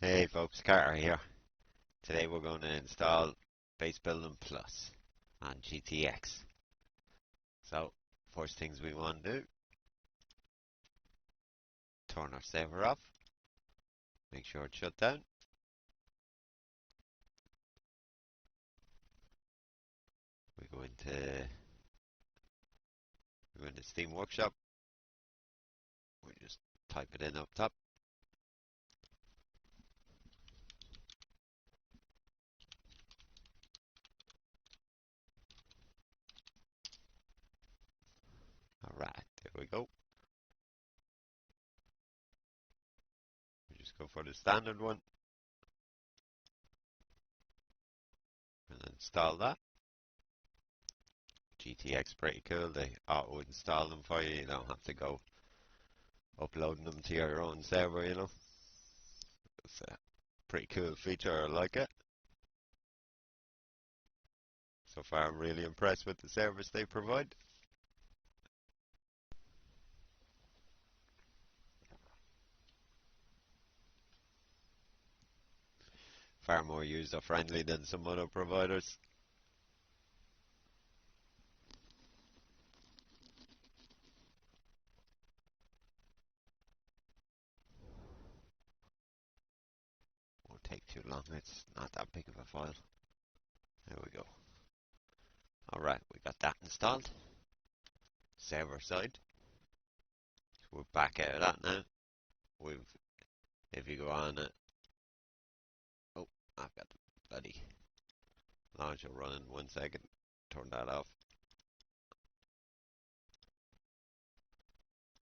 Hey folks, Carter here. Today we're going to install Base Building Plus on GTX. So, first things we want to do, turn our server off, make sure it's shut down. We go into Steam Workshop. We just type it in up top. Alright, there we go. We just go for the standard one and install that. GTX pretty cool. They auto install them for you. You don't have to go uploading them to your own server, you know. It's a pretty cool feature. I like it. So far, I'm really impressed with the service they provide. Far more user-friendly than some other providers. Won't take too long. It's not that big of a file. There we go. Alright, we got that installed. Server side. So we're back out of that now. If you go on it, oh, I've got the bloody launcher running. 1 second. Turn that off.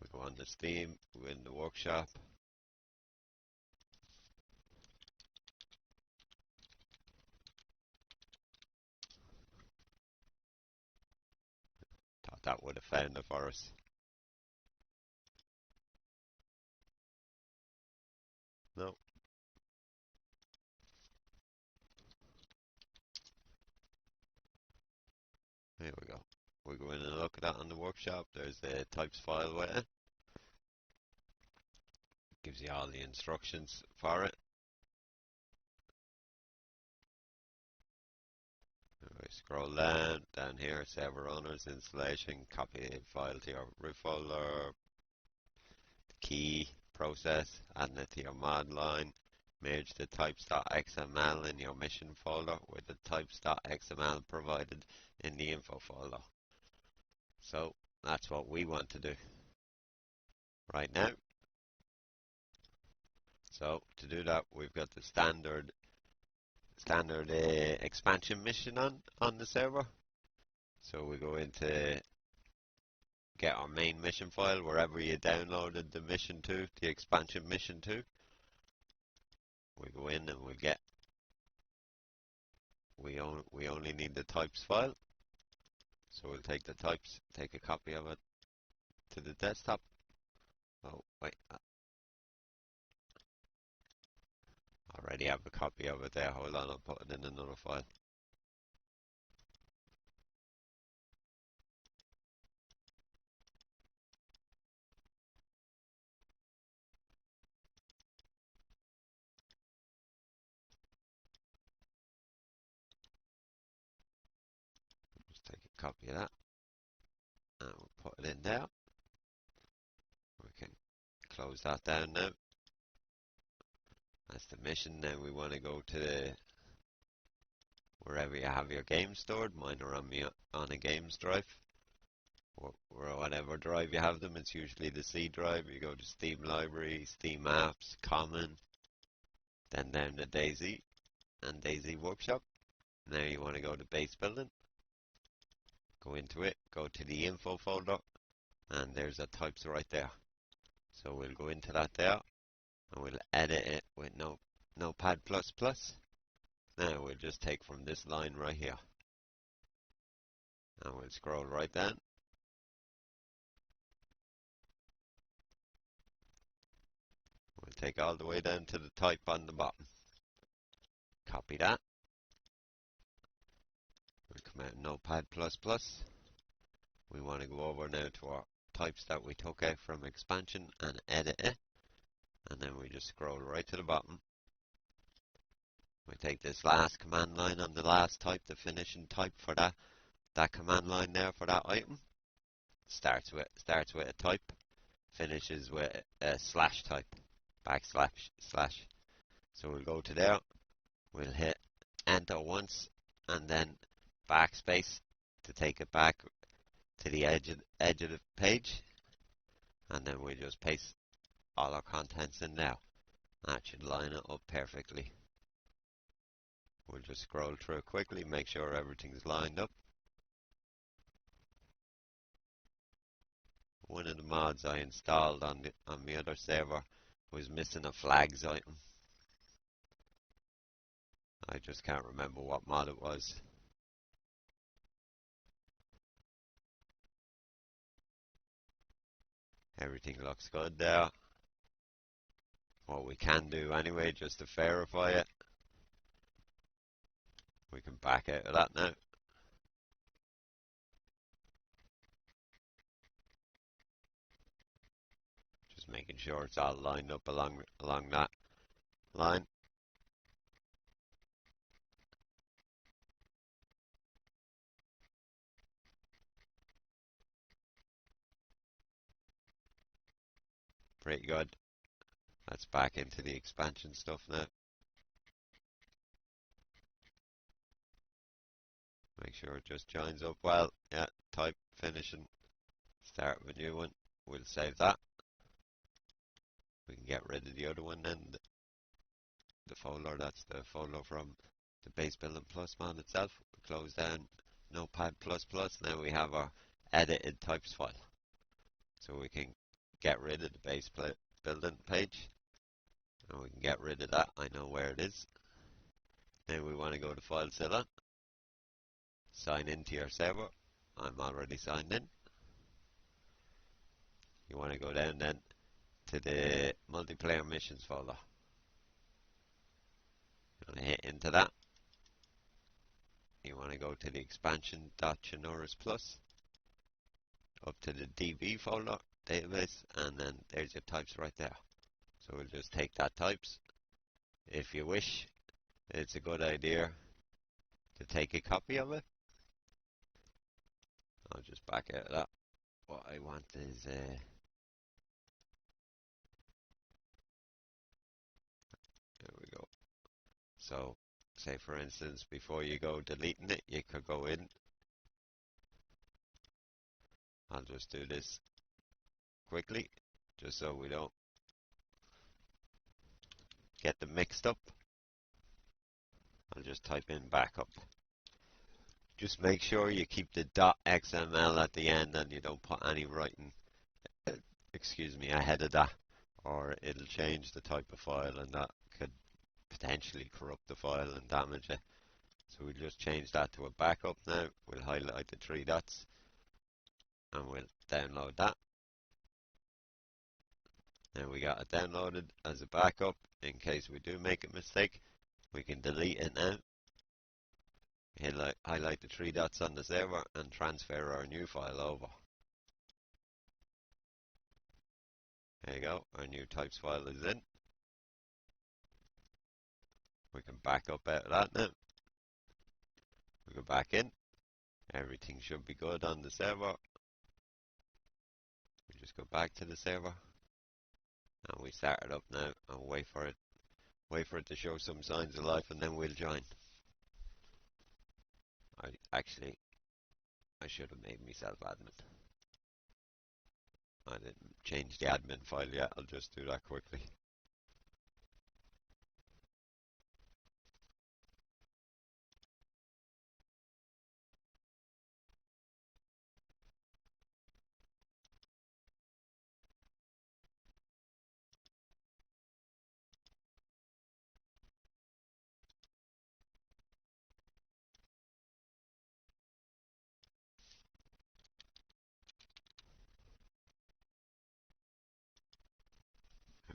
We go on to Steam. We're in the workshop. Thought that would have found it for us. No. Here we go. We go in and look at that on the workshop. There's the types file with it. Gives you all the instructions for it. We scroll down here, server owners, installation, copy the file to your root folder, key, process, add it to your mod line, merge the types.xml in your mission folder with the types.xml provided in the info folder. So that's what we want to do right now. So to do that, we've got the standard expansion mission on the server. So we go into get our main mission file wherever you downloaded the mission to, the expansion mission to. We go in and we only need the types file. So we'll take the types, take a copy of it to the desktop. Oh wait, already have a copy of it there. Hold on, I'll put it in another file. Just take a copy of that and we'll put it in there. We can close that down now. That's the mission. Now we want to go to wherever you have your games stored. Mine are on a games drive, or whatever drive you have them. It's usually the C drive. You go to Steam Library, Steam Apps, Common, then down to Dayz and Dayz Workshop. Now you want to go to Base Building. Go into it, go to the info folder, and there's the types right there. So we'll go into that there, and we'll edit it with Notepad++. Now we'll just take from this line right here, and we'll scroll right down. We'll take all the way down to the type on the bottom. Copy that. We'll come out Notepad++. We want to go over now to our types that we took out from expansion and edit it. And then we just scroll right to the bottom We take this last command line on the last type, the finishing type for that command line there for that item. Starts with a type, finishes with a slash type, backslash slash. So we'll go to there, we'll hit enter once, and then backspace to take it back to the edge of the page, and then we just paste all our contents in there. That should line it up perfectly. We'll just scroll through quickly, make sure everything's lined up. One of the mods I installed on the other server was missing a flags item. I just can't remember what mod it was. Everything looks good there. What we can do anyway, just to verify it, we can back out of that now. Just making sure it's all lined up along that line. Pretty good. Let's back into the expansion stuff now. Make sure it just joins up well. Yeah, type, finishing, start with a new one. We'll save that. We can get rid of the other one then. The folder, that's the folder from the base building plus mod itself. We close down Notepad++. Now we have our edited types file. So we can get rid of the base building page. And we can get rid of that. I know where it is. Now we want to go to Filezilla. Sign into your server. I'm already signed in. You want to go down then to the multiplayer missions folder. You want to hit into that. You want to go to the expansion.Chinoris Plus, up to the DB folder, database, and then there's your types right there. So we'll just take that types. If you wish, it's a good idea to take a copy of it. I'll just back out of that. What I want is there we go. So say for instance, before you go deleting it, you could go in. I'll just do this quickly, just so we don't get them mixed up. I'll just type in backup. Just make sure you keep the .xml at the end and you don't put any writing, excuse me, ahead of that, or it'll change the type of file and that could potentially corrupt the file and damage it. So we'll just change that to a backup now. We'll highlight the 3 dots and we'll download that. Now we got it downloaded as a backup. In case we do make a mistake, we can delete it now. Highlight the 3 dots on the server and transfer our new file over. There you go, our new types file is in. We can back up out of that now. We go back in. Everything should be good on the server. We just go back to the server and we start it up now and wait for it to show some signs of life, and then we'll join. I should have made myself admin. I didn't change the admin file yet. I'll just do that quickly.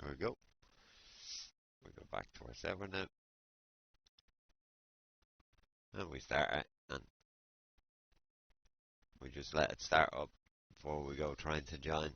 There we go. We go back to our server now. And we start it, and we just let it start up before we go trying to join.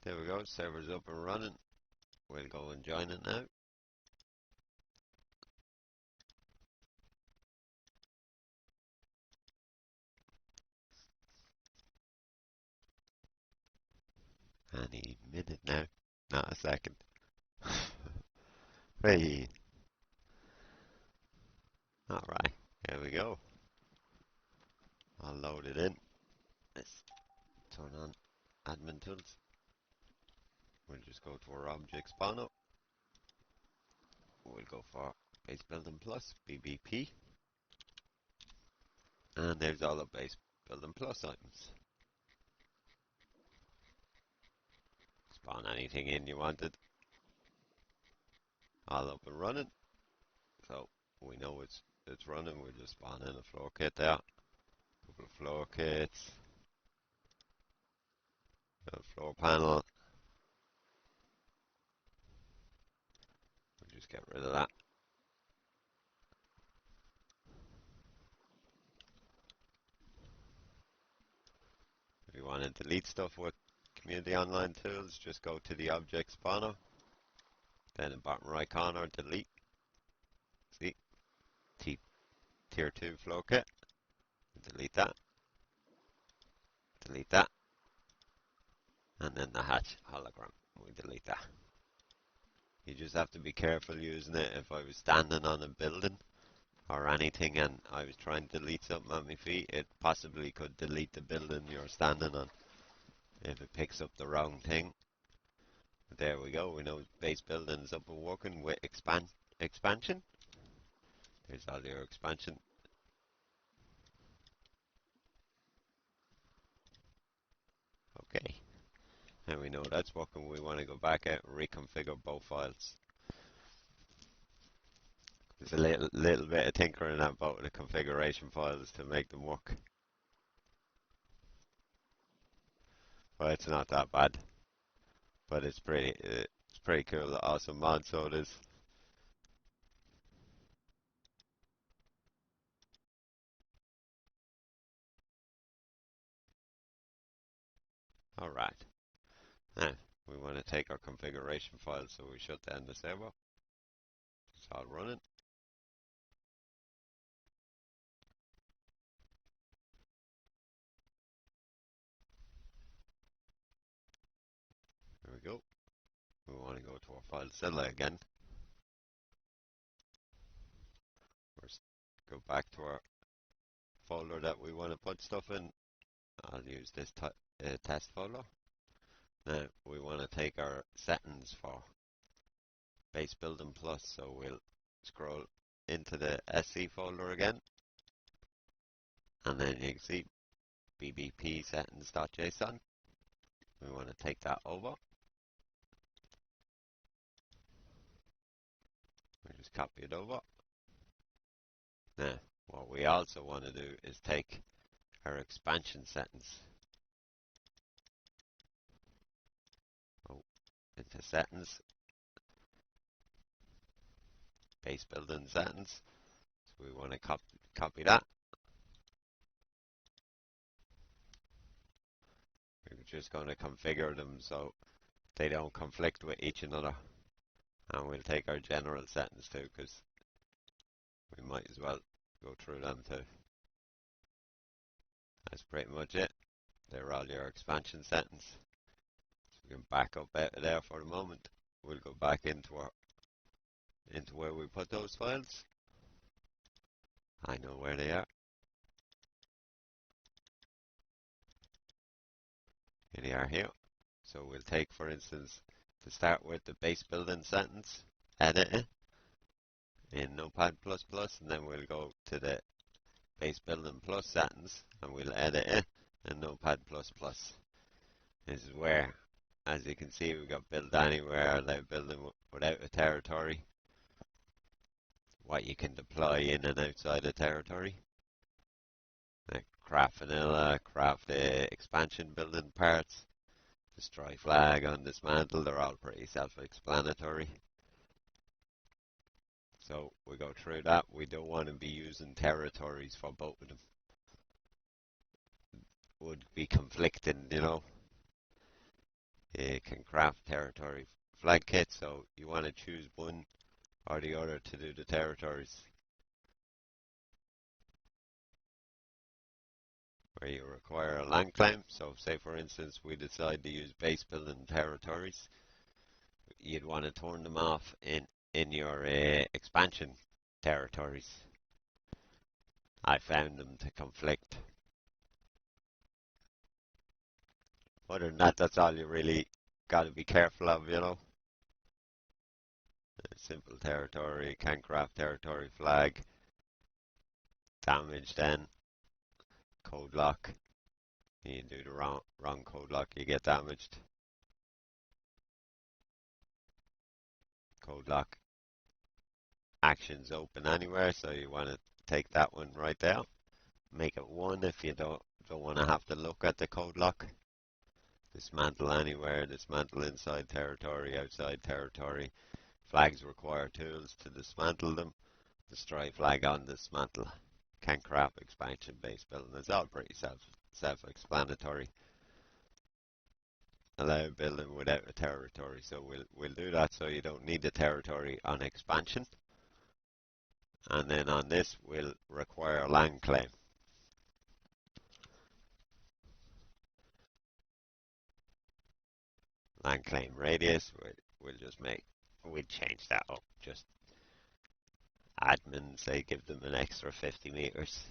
There we go, server's up and running. We'll go and join it now. Any minute now, not a second. Hey, alright, here we go. I'll load it in. Let's turn on admin tools. We'll just go to our object spawner. We'll go for base building plus, BBP. And there's all the base building plus items. Spawn anything in you wanted. All up and running. So we know it's running. We'll just spawn in a floor kit there. Couple of floor kits. A floor panel. We'll just get rid of that. If you want to delete stuff with Community Online Tools, just go to the object spawner. Then in bottom right corner, delete. See? Tier 2 floor kit. Delete that. Delete that. And then the hatch hologram. We delete that. You just have to be careful using it. If I was standing on a building or anything and I was trying to delete something at my feet, it possibly could delete the building you're standing on if it picks up the wrong thing. There we go. We know base building is up and working with expansion. There's all your expansion. Okay. And we know that's working. We want to go back out and reconfigure both files. There's a little bit of tinkering about the configuration files to make them work. But it's not that bad. But it's pretty cool. Awesome mod, so it is. Alright. Now, we want to take our configuration file, so we shut down the server. It's all running. There we go. We want to go to our Filezilla again. Go back to our folder that we want to put stuff in. I'll use this test folder. Now we want to take our settings for base building plus, so we'll scroll into the SC folder again, and then you can see BBP settings.json. We want to take that over. We just copy it over. Now what we also want to do is take our expansion settings. Into settings, base building settings. So we want to copy that. We're just going to configure them so they don't conflict with each another. And we'll take our general settings too, because we might as well go through them too. That's pretty much it. They're all your expansion settings. So we can back up out of there for the moment. We'll go back into where we put those files. I know where they are. Here they are here. So we'll take, for instance, to start with the base building settings, edit it in Notepad++, and then we'll go to the base building plus settings and we'll edit it in Notepad++. This is where, as you can see, we've got build anywhere, allow building without a territory, what you can deploy in and outside a territory, like craft vanilla, craft expansion building parts, destroy flag, undismantle, they're all pretty self-explanatory. So we go through that. We don't want to be using territories for both of them. Would be conflicting, you know. You can craft territory flag kits, so you want to choose one or the other to do the territories, where you require a land claim. So say for instance we decide to use base building territories, you'd want to turn them off in your expansion territories. I found them to conflict. Other than that, that's all you really got to be careful of, you know. Simple territory, can craft territory flag, damage then, code lock. You do the wrong code lock, you get damaged. Code lock actions open anywhere, so you want to take that one right there. Make it 1 if you don't want to have to look at the code lock. Dismantle anywhere, dismantle inside territory, outside territory. Flags require tools to dismantle them. Destroy flag on dismantle. Can craft expansion base building. It's all pretty self-explanatory. Allow building without a territory. So we'll do that so you don't need the territory on expansion. And then on this we'll require land claim. Land claim radius, we'll change that up. Just admin, say give them an extra 50 meters.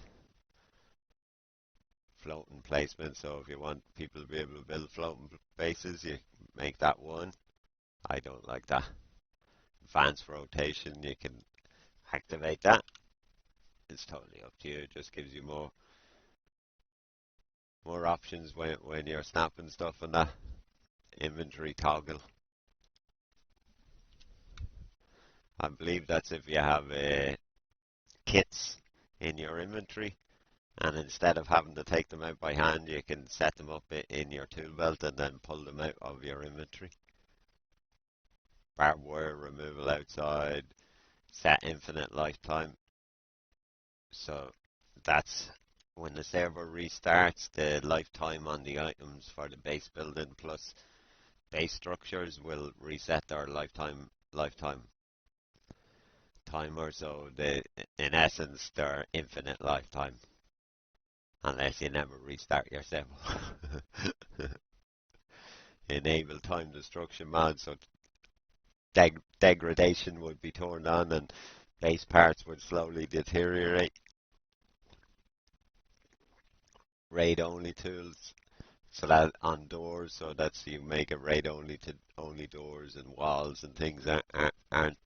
Floating placement, so if you want people to be able to build floating bases, you make that 1. I don't like that. Advanced rotation, you can activate that. It's totally up to you. It just gives you more options when you're snapping stuff on that. Inventory toggle. I believe that's if you have kits in your inventory, and instead of having to take them out by hand, you can set them up in your tool belt and then pull them out of your inventory. Barbed wire removal outside, set infinite lifetime. So that's when the server restarts, the lifetime on the items for the base building plus base structures will reset their lifetime timer, so in essence they're infinite lifetime unless you never restart your server. Enable time destruction mod, so degradation would be turned on and base parts would slowly deteriorate. Raid only tools, so that on doors, so that's you make a raid only to only doors and walls and things aren't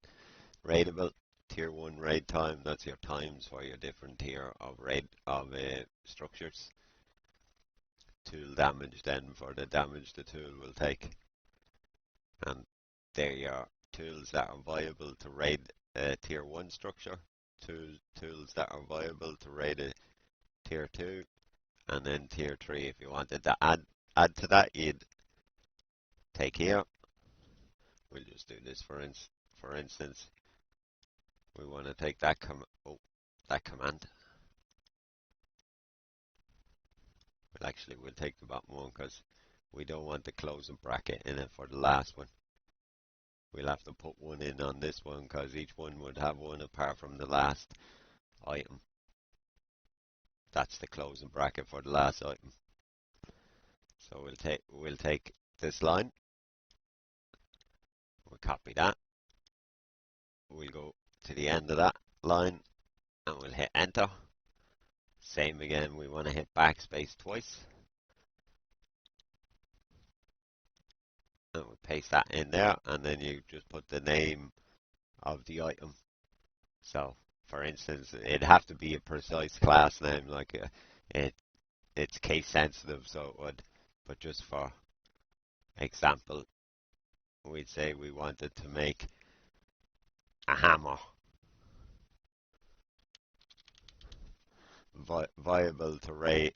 raidable. Tier 1 raid time, that's your times for your different tier of raid of structures. Tool damage then for the damage the tool will take, and they're your tools that are viable to raid a tier 1 structure, tools that are viable to raid a tier 2, and then tier 3. If you wanted to add to that, you'd take here. We'll just do this for instance. We want to take that command. We'll take the bottom one because we don't want the closing bracket in it for the last one. We'll have to put one in on this one because each one would have one apart from the last item. That's the closing bracket for the last item. So we'll take this line. We'll copy that. We'll go to the end of that line and we'll hit enter. Same again, we want to hit backspace twice. And we'll paste that in there, and then you just put the name of the item. So, for instance, it'd have to be a precise class name, like it's case sensitive, so it would. But just for example, we'd say we wanted to make a hammer viable to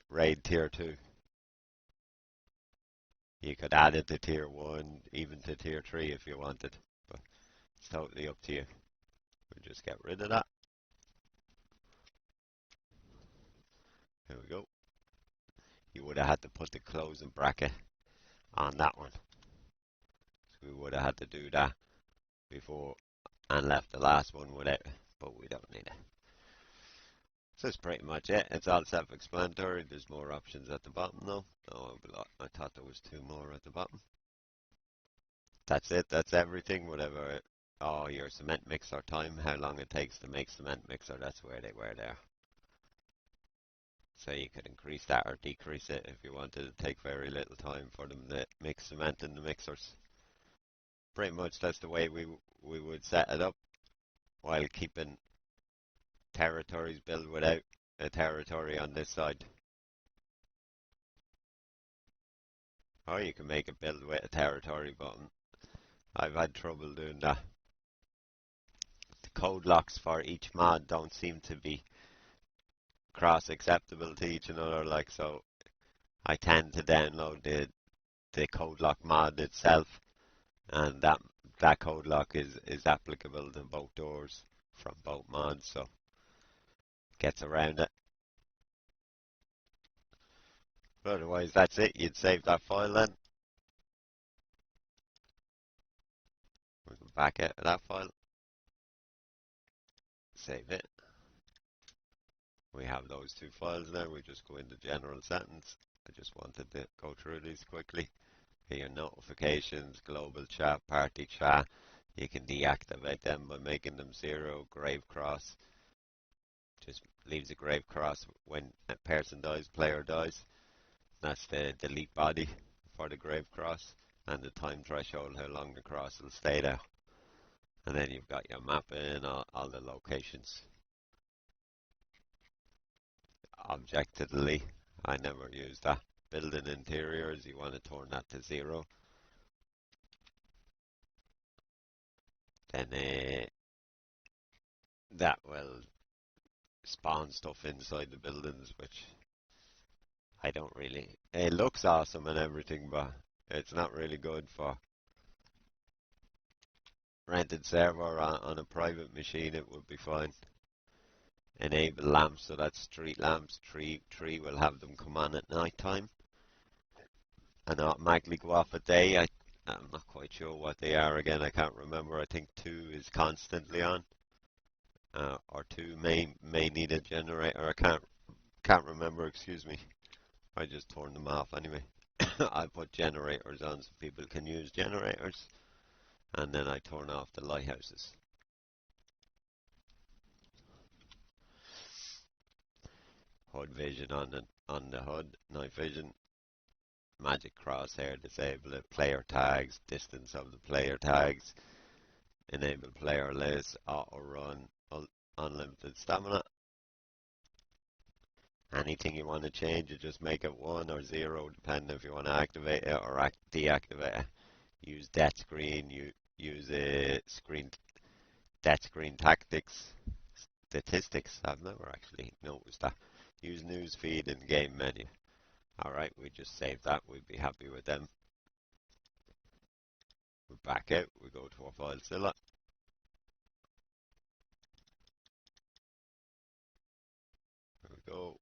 raid tier 2. You could add it to tier 1, even to tier 3 if you wanted, but it's totally up to you. We'll just get rid of that. Here we go. You would have had to put the closing bracket on that one. we would have had to do that before and left the last one without, but we don't need it. So that's pretty much it. It's all self-explanatory. There's more options at the bottom though. Oh, I thought there was 2 more at the bottom. That's it. That's everything. Whatever. Oh, your cement mixer time, how long it takes to make cement mixer. That's where they were there. So you could increase that or decrease it if you wanted to take very little time for them to mix cement in the mixers. Pretty much that's the way we would set it up, while keeping territories built without a territory on this side. Or you can make it build with a territory button. I've had trouble doing that. The code locks for each mod don't seem to be cross-acceptable to each another, like, so I tend to download the code lock mod itself, and that code lock is applicable to both doors from both mods, so gets around it. But otherwise, that's it. You'd save that file then. We can back out of that file. Save it. We have those 2 files now. We just go into general settings. I just wanted to go through these quickly. Here, notifications, global chat, party chat. You can deactivate them by making them 0. Grave cross. Just leaves a grave cross when a person dies, player dies. That's the delete body for the grave cross, and the time threshold, how long the cross will stay there. And then you've got your mapping, all the locations. Object to delete. I never use that. Building interiors, you want to turn that to 0. Then that will spawn stuff inside the buildings, which I don't really. It looks awesome and everything, but it's not really good for rented server on a private machine. It would be fine. Enable lamps, so that's street lamps. Tree will have them come on at night time and automatically go off at day. I'm not quite sure what they are again. I can't remember. I think 2 is constantly on, or 2 may need a generator. I can't remember. Excuse me. I just turned them off anyway. I put generators on so people can use generators, and then I turn off the lighthouses. HUD vision on the HUD, night vision, magic crosshair, disable it, player tags, distance of the player tags, enable player list, auto run, unlimited stamina. Anything you want to change, you just make it 1 or 0, depending if you want to activate it or deactivate it. Use death screen, use a death screen tactics, statistics. I've never actually noticed that. Use news feed in game menu. Alright, we just save that. We'd be happy with them. We back out. We go to our Filezilla. There we go.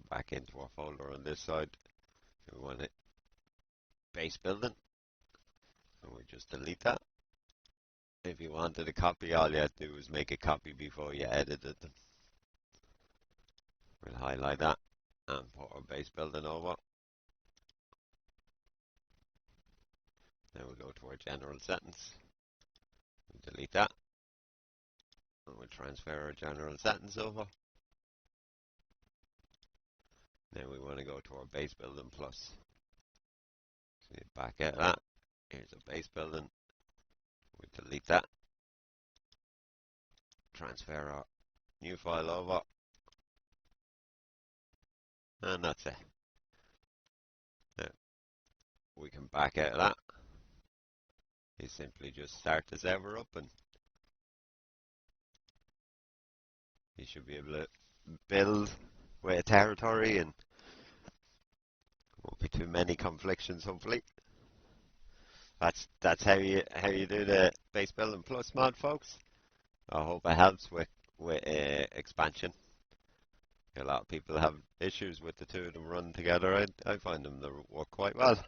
Back into our folder on this side. We want it base building. And we just delete that. If you wanted a copy, all you have to do is make a copy before you edited them. We'll highlight that and put our base building over. Then we'll go to our general settings. We'll delete that. And we'll transfer our general settings over. Then we want to go to our base building plus. So you back out of that. Here's a base building. We delete that. Transfer our new file over. And that's it. Now, we can back out of that. You simply just start the server up and you should be able to build with a territory and won't be too many conflictions hopefully. That's how you do the base building plus mod, folks. I hope it helps with expansion. A lot of people have issues with the 2 of them run together. I find them to work quite well.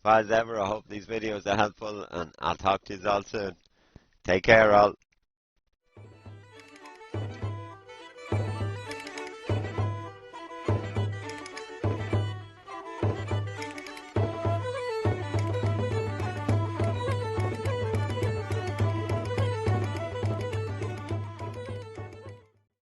As ever, I hope these videos are helpful, and I'll talk to you all soon. Take care, all.